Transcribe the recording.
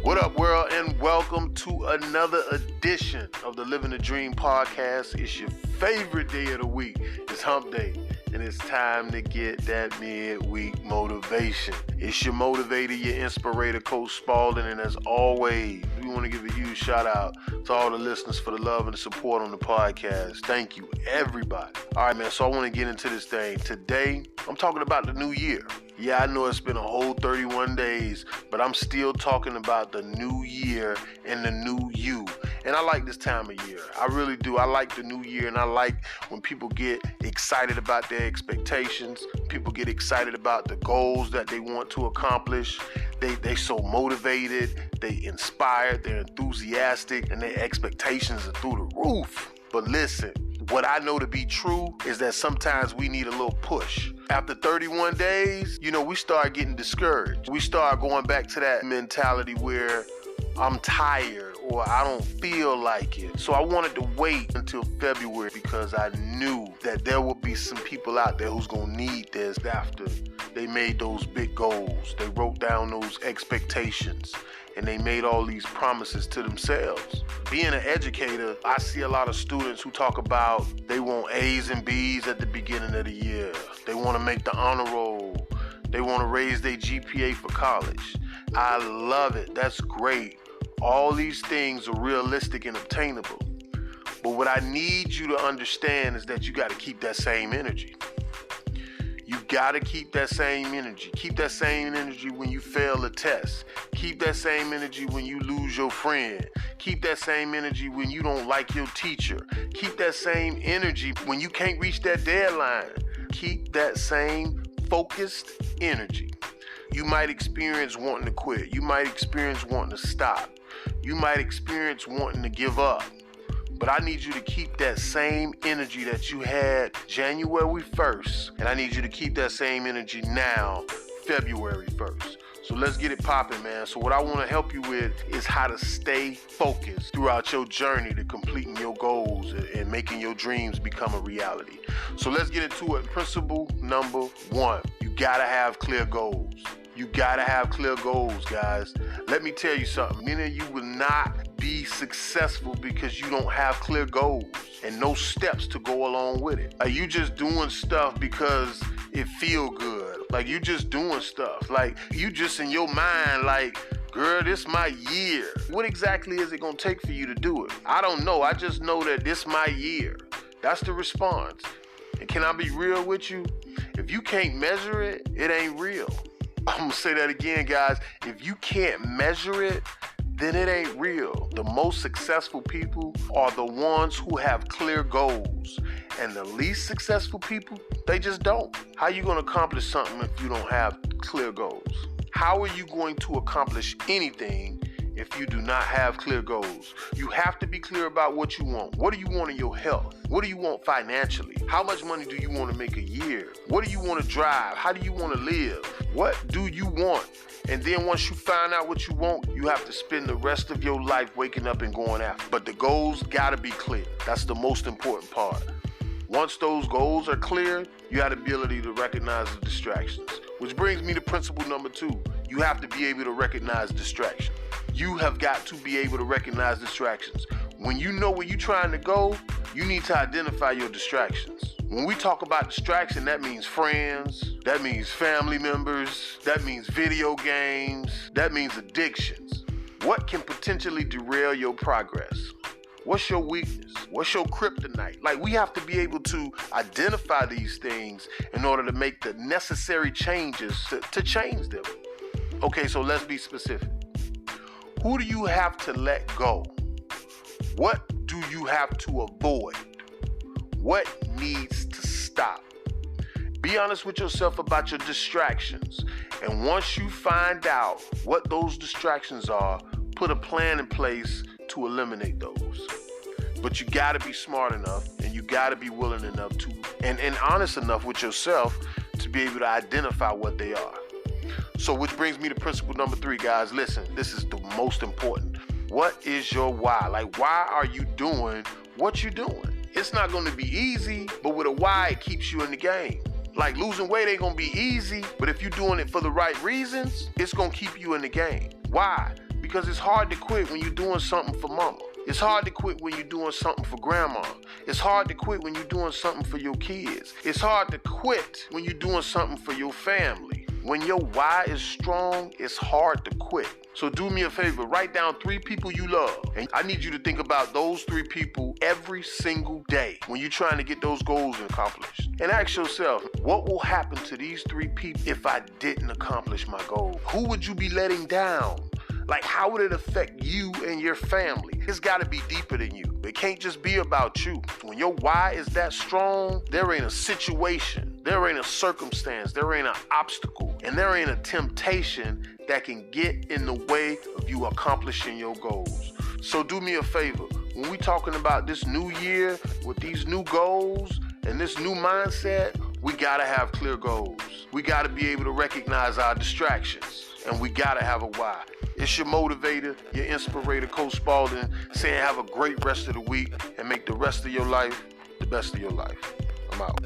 What up, world, and welcome to another edition of the Living the Dream podcast. It's your favorite day of the week. It's hump day, and it's time to get that midweek motivation. It's your motivator, your inspirator, Coach Spaulding, and as always, we want to give a huge shout out to all the listeners for the love and the support on the podcast. Thank you, everybody. All right, man, so I want to get into this thing. Today, I'm talking about the new year. Yeah, I know it's been a whole 31 days, but I'm still talking about the new year and the new you. And I like this time of year. I really do. I like the new year, and I like when people get excited about their expectations. People get excited about the goals that they want to accomplish. They so motivated, they inspired, they're enthusiastic, and their expectations are through the roof. But listen, what I know to be true is that sometimes we need a little push. After 31 days, we start getting discouraged. We start going back to that mentality where I'm tired or I don't feel like it. So I wanted to wait until February because I knew that there would be some people out there who's going to need this after they made those big goals. They wrote down those expectations and they made all these promises to themselves. Being an educator, I see a lot of students who talk about they want A's and B's at the beginning of the year. They want to make the honor roll. They want to raise their GPA for college. I love it. That's great. All these things are realistic and obtainable. But what I need you to understand is that you got to keep that same energy. You got to keep that same energy. Keep that same energy when you fail a test. Keep that same energy when you lose your friend. Keep that same energy when you don't like your teacher. Keep that same energy when you can't reach that deadline. Keep that same focused energy. You might experience wanting to quit. You might experience wanting to stop. You might experience wanting to give up. But I need you to keep that same energy that you had January 1st. And I need you to keep that same energy now, February 1st. So let's get it popping, man. So what I want to help you with is how to stay focused throughout your journey to completing your goals and making your dreams become a reality. So let's get into it. Principle number 1, you got to have clear goals. You got to have clear goals, guys. Let me tell you something. Many of you will not be successful because you don't have clear goals and no steps to go along with it. Are you just doing stuff because it feel good? Like you just doing stuff. Like you just in your mind like, girl, this my year. What exactly is it going to take for you to do it? I don't know. I just know that this my year. That's the response. And can I be real with you? If you can't measure it, it ain't real. I'm going to say that again, guys. If you can't measure it, then it ain't real. The most successful people are the ones who have clear goals. And the least successful people, they just don't. How are you going to accomplish something if you don't have clear goals? How are you going to accomplish anything if you do not have clear goals? You have to be clear about what you want. What do you want in your health? What do you want financially? How much money do you want to make a year? What do you want to drive? How do you want to live? What do you want? And then once you find out what you want, you have to spend the rest of your life waking up and going after. But the goals gotta be clear. That's the most important part. Once those goals are clear, you have the ability to recognize the distractions. Which brings me to principle number 2. You have to be able to recognize distractions. You have got to be able to recognize distractions. When you know where you're trying to go, you need to identify your distractions. When we talk about distraction, that means friends, that means family members, that means video games, that means addictions. What can potentially derail your progress? What's your weakness? What's your kryptonite? Like, we have to be able to identify these things in order to make the necessary changes to change them. Okay, so let's be specific. Who do you have to let go? What do you have to avoid? What needs to stop? Be honest with yourself about your distractions. And once you find out what those distractions are, put a plan in place to eliminate those. But you got to be smart enough and you got to be willing enough to and honest enough with yourself to be able to identify what they are. So which brings me to principle number 3, guys. Listen, this is the most important. What is your why? Like, why are you doing what you're doing? It's not going to be easy, but with a why, it keeps you in the game. Like, losing weight ain't going to be easy, but if you're doing it for the right reasons, it's going to keep you in the game. Why? because it's hard to quit when you're doing something for mama. It's hard to quit when you're doing something for grandma. It's hard to quit when you're doing something for your kids. It's hard to quit when you're doing something for your family. When your why is strong, it's hard to quit. So do me a favor, write down 3 people you love. And I need you to think about those 3 people every single day when you're trying to get those goals accomplished. And ask yourself, what will happen to these 3 people if I didn't accomplish my goal? Who would you be letting down? Like, how would it affect you and your family? It's got to be deeper than you. It can't just be about you. When your why is that strong, there ain't a situation, there ain't a circumstance, there ain't an obstacle, and there ain't a temptation that can get in the way of you accomplishing your goals. So do me a favor. When we talking about this new year with these new goals and this new mindset, we got to have clear goals. We got to be able to recognize our distractions, and we got to have a why. It's your motivator, your inspirator, Coach Spaulding, saying have a great rest of the week and make the rest of your life the best of your life. I'm out.